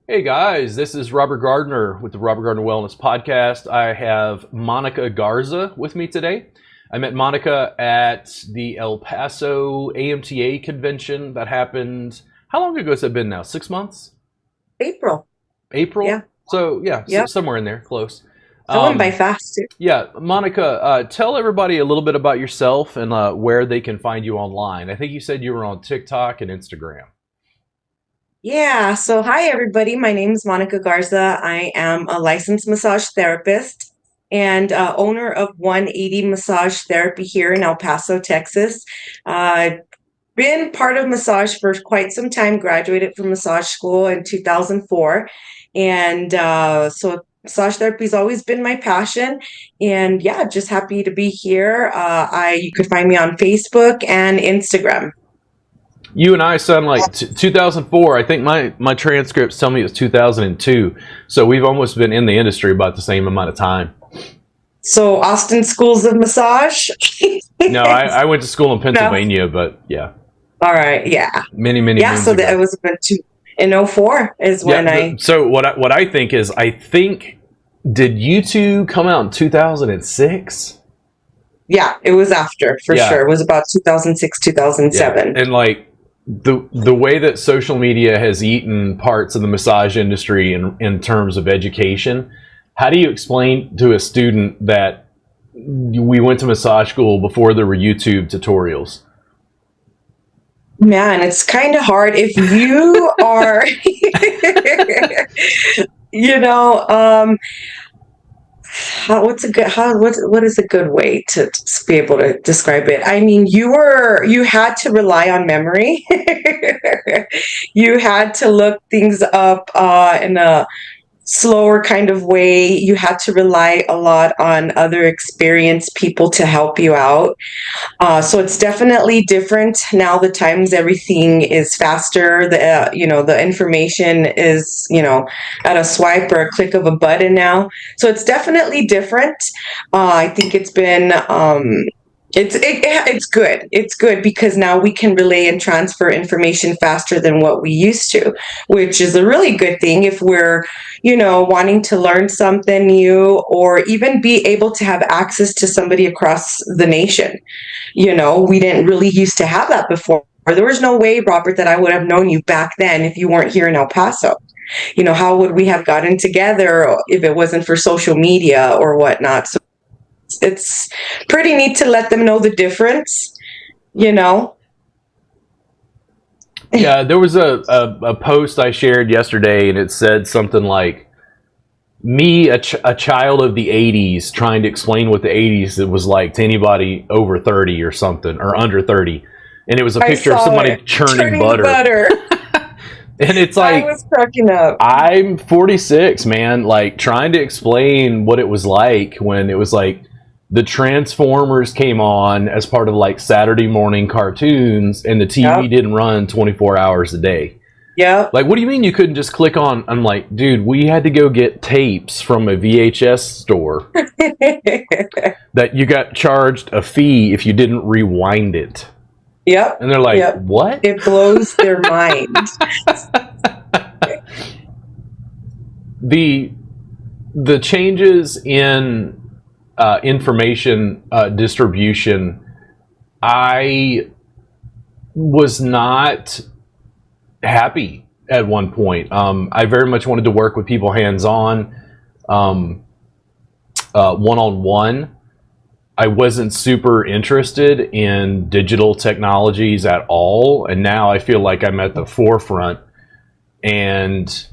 Hey guys, this is Robert Gardner with the Robert Gardner Wellness Podcast. I have Monica Garza with me today. I met Monica at the El Paso AMTA convention that happened. How long ago has it been now? 6 months? April. April? Yeah. So, yeah, Yep. somewhere in there, close. That went by Um, fast too. yeah, Monica, tell everybody a little bit about yourself and where they can find you online. I think you said you were on TikTok and Instagram. Yeah. So, hi, everybody. My name is Monica Garza. I am a licensed massage therapist and owner of 180 Massage Therapy here in El Paso, Texas. Uh, been part of massage for quite some time, graduated from massage school in 2004. And so, massage therapy has always been my passion. And yeah, just happy to be here. You could find me on Facebook and Instagram. You and I sound like 2004. I think my transcripts tell me it's 2002. So we've almost been in the industry about the same amount of time. So Austin Schools of Massage. No, I went to school in No. Pennsylvania, but yeah, All right. Yeah. many, many Yeah. moons So that ago. it was about in '04 is Yeah. when I. So what I think is did you two come out in 2006? Yeah, it was after for Yeah, sure. It was about 2006, yeah, 2007. and like the way that social media has eaten parts of the massage industry in terms of education. How do you explain to a student that we went to massage school before there were YouTube tutorials? Man, it's kind of hard if you are, you know, what is a good way to be able to describe it? I mean, you had to rely on memory. You had to look things up in a slower kind of way. You had to rely a lot on other experienced people to help you out. So it's definitely different now. The times everything is faster. The information is at a swipe or a click of a button now. So it's definitely different. I think it's been it's good. It's good because now we can relay and transfer information faster than what we used to, which is a really good thing if we're wanting to learn something new or even be able to have access to somebody across the nation. We didn't really used to have that before. There was no way, Robert, that I would have known you back then if you weren't here in El Paso. How would we have gotten together if it wasn't for social media or whatnot? So it's pretty neat to let them know the difference, you know? Yeah, there was a post I shared yesterday, and it said something like, me, a child of the 80s, trying to explain what the 80s it was like to anybody over 30 or something, or under 30. And it was a I picture of saw somebody it. churning Turning butter. butter. And it's I like, was cracking up. I'm 46, man, like trying to explain what it was like when it was like the Transformers came on as part of like Saturday morning cartoons and the TV Yep. didn't run 24 hours a day. Yep. Like, what do you mean you couldn't just click on? I'm like, dude, we had to go get tapes from a VHS store that you got charged a fee if you didn't rewind it. Yep. And they're like, Yep. what? It blows their mind. The the changes in information distribution, I was not happy at one point. I very much wanted to work with people hands on, one on one. I wasn't super interested in digital technologies at all, and now I feel like I'm at the forefront. And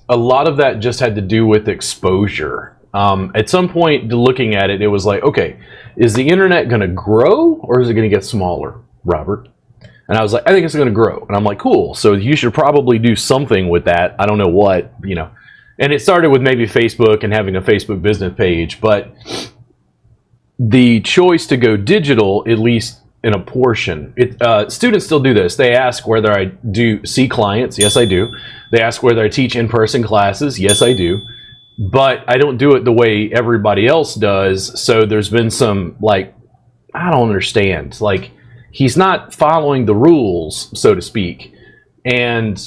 a lot of that just had to do with exposure. At some point, looking at it, it was like, okay, is the internet going to grow or is it going to get smaller, Robert? And I was like, I think it's going to grow. And I'm like, cool. So you should probably do something with that. I don't know what. And it started with maybe Facebook and having a Facebook business page. But the choice to go digital, at least in a portion, students still do this. They ask whether I do see clients. Yes, I do. They ask whether I teach in-person classes. Yes, I do. But I don't do it the way everybody else does. So there's been some, like, I don't understand. Like, he's not following the rules, so to speak. And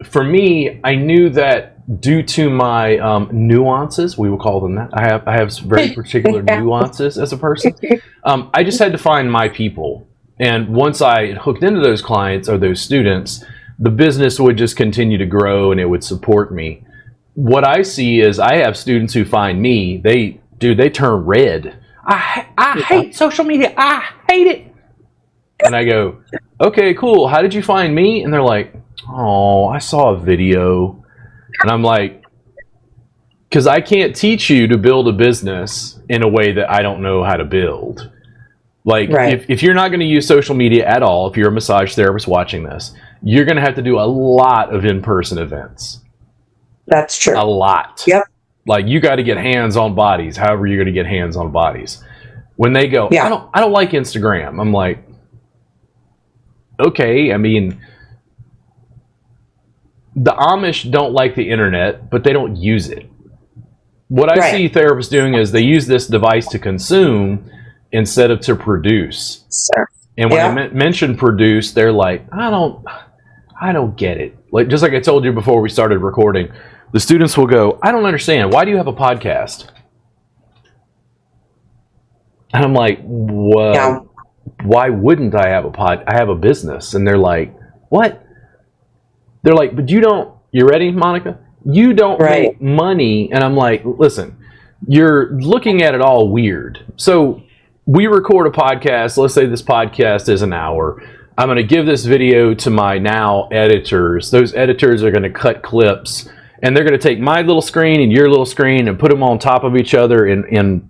for me, I knew that due to my nuances, we will call them that. I have some very particular nuances as a person. I just had to find my people, and once I hooked into those clients or those students, the business would just continue to grow and it would support me. What I see is I have students who find me, they turn red. I hate social media. I hate it. And I go, okay, cool. How did you find me? And they're like, oh, I saw a video. And I'm like, because I can't teach you to build a business in a way that I don't know how to build. Like, if you're not going to use social media at all, if you're a massage therapist watching this, you're going to have to do a lot of in-person events. That's true. A lot. Yep. Like, you got to get hands on bodies, however you're going to get hands on bodies. When they go, I don't like Instagram. I'm like, okay, I mean, the Amish don't like the internet, but they don't use it. What I see therapists doing is they use this device to consume instead of to produce. Sure. And when I mention produce, they're like, I don't get it. Like, just like I told you before we started recording, the students will go, I don't understand. Why do you have a podcast? And I'm like, well, why wouldn't I have I have a business. And they're like, what? They're like, but you ready, Monica? You don't make money. And I'm like, listen, you're looking at it all weird. So we record a podcast. Let's say this podcast is an hour. I'm going to give this video to my now editors. Those editors are going to cut clips, and they're going to take my little screen and your little screen and put them on top of each other in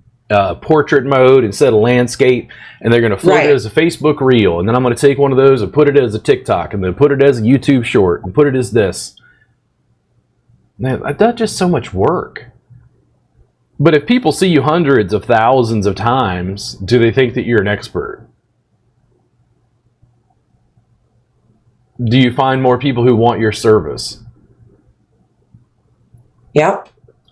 portrait mode instead of landscape, and they're going to float it as a Facebook reel. And then I'm going to take one of those and put it as a TikTok, and then put it as a YouTube short, and put it as this. Man, that's just so much work. But if people see you hundreds of thousands of times, do they think that you're an expert? Do you find more people who want your service? Yep.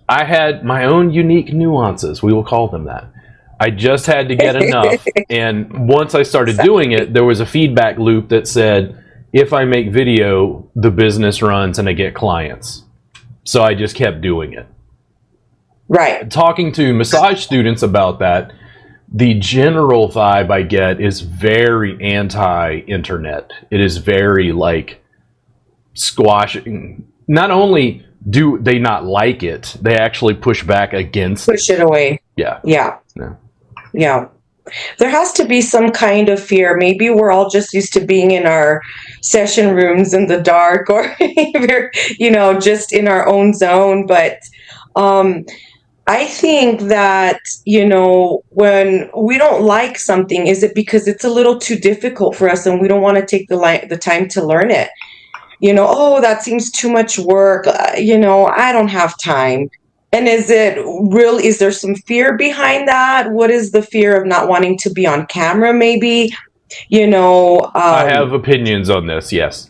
I had my own unique nuances. We will call them that. I just had to get enough. And once I started doing it, there was a feedback loop that said, if I make video, the business runs and I get clients. So I just kept doing it. Right. Talking to massage students about that, the general vibe I get is very anti-internet. It is very, like, squashing. Not only do they not like it, they actually push back against it. Push it away. Yeah. There has to be some kind of fear. Maybe we're all just used to being in our session rooms in the dark, or just in our own zone. But I think that, when we don't like something, is it because it's a little too difficult for us and we don't want to take the time to learn it? That seems too much work. I don't have time. And is there some fear behind that? What is the fear of not wanting to be on camera, maybe? I have opinions on this, yes.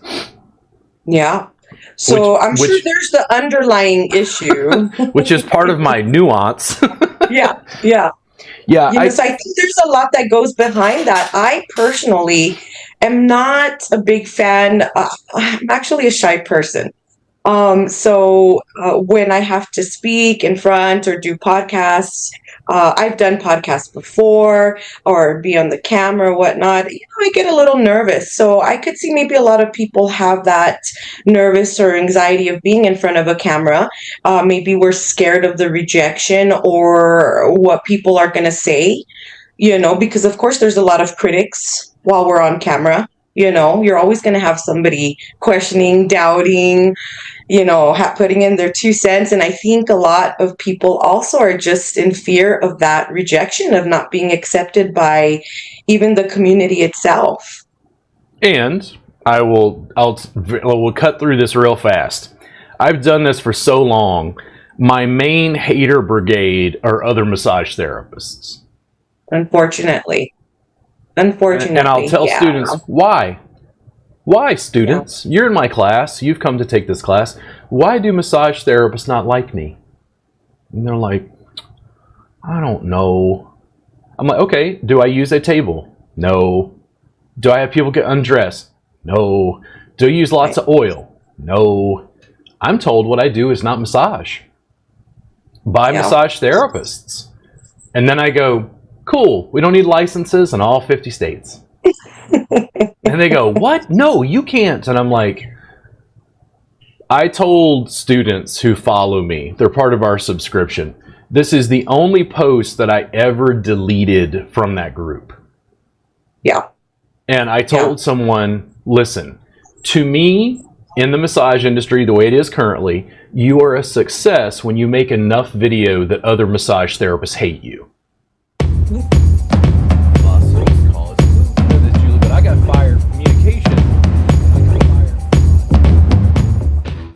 Yeah. So I'm sure there's the underlying issue. Which is part of my nuance. Yeah. I think there's a lot that goes behind that. I personally am not a big fan. I'm actually a shy person. So when I have to speak in front or do podcasts, I've done podcasts before or be on the camera or whatnot, I get a little nervous. So I could see maybe a lot of people have that nervous or anxiety of being in front of a camera. Maybe we're scared of the rejection or what people are going to say, because of course there's a lot of critics while we're on camera. You're always going to have somebody questioning, doubting, putting in their 2 cents. And I think a lot of people also are just in fear of that rejection, of not being accepted by even the community itself. And we'll cut through this real fast. I've done this for so long. My main hater brigade are other massage therapists. Unfortunately. And I'll tell students, why? Why, students? You're in my class. You've come to take this class. Why do massage therapists not like me? And they're like, I don't know. I'm like, okay, do I use a table? No. Do I have people get undressed? No. Do I use lots of oil? No. I'm told what I do is not massage by massage therapists. And then I go, cool, we don't need licenses in all 50 states. And they go, what? No, you can't. And I'm like, I told students who follow me, they're part of our subscription, this is the only post that I ever deleted from that group. Yeah. And I told someone, listen, to me, in the massage industry, the way it is currently, you are a success when you make enough video that other massage therapists hate you.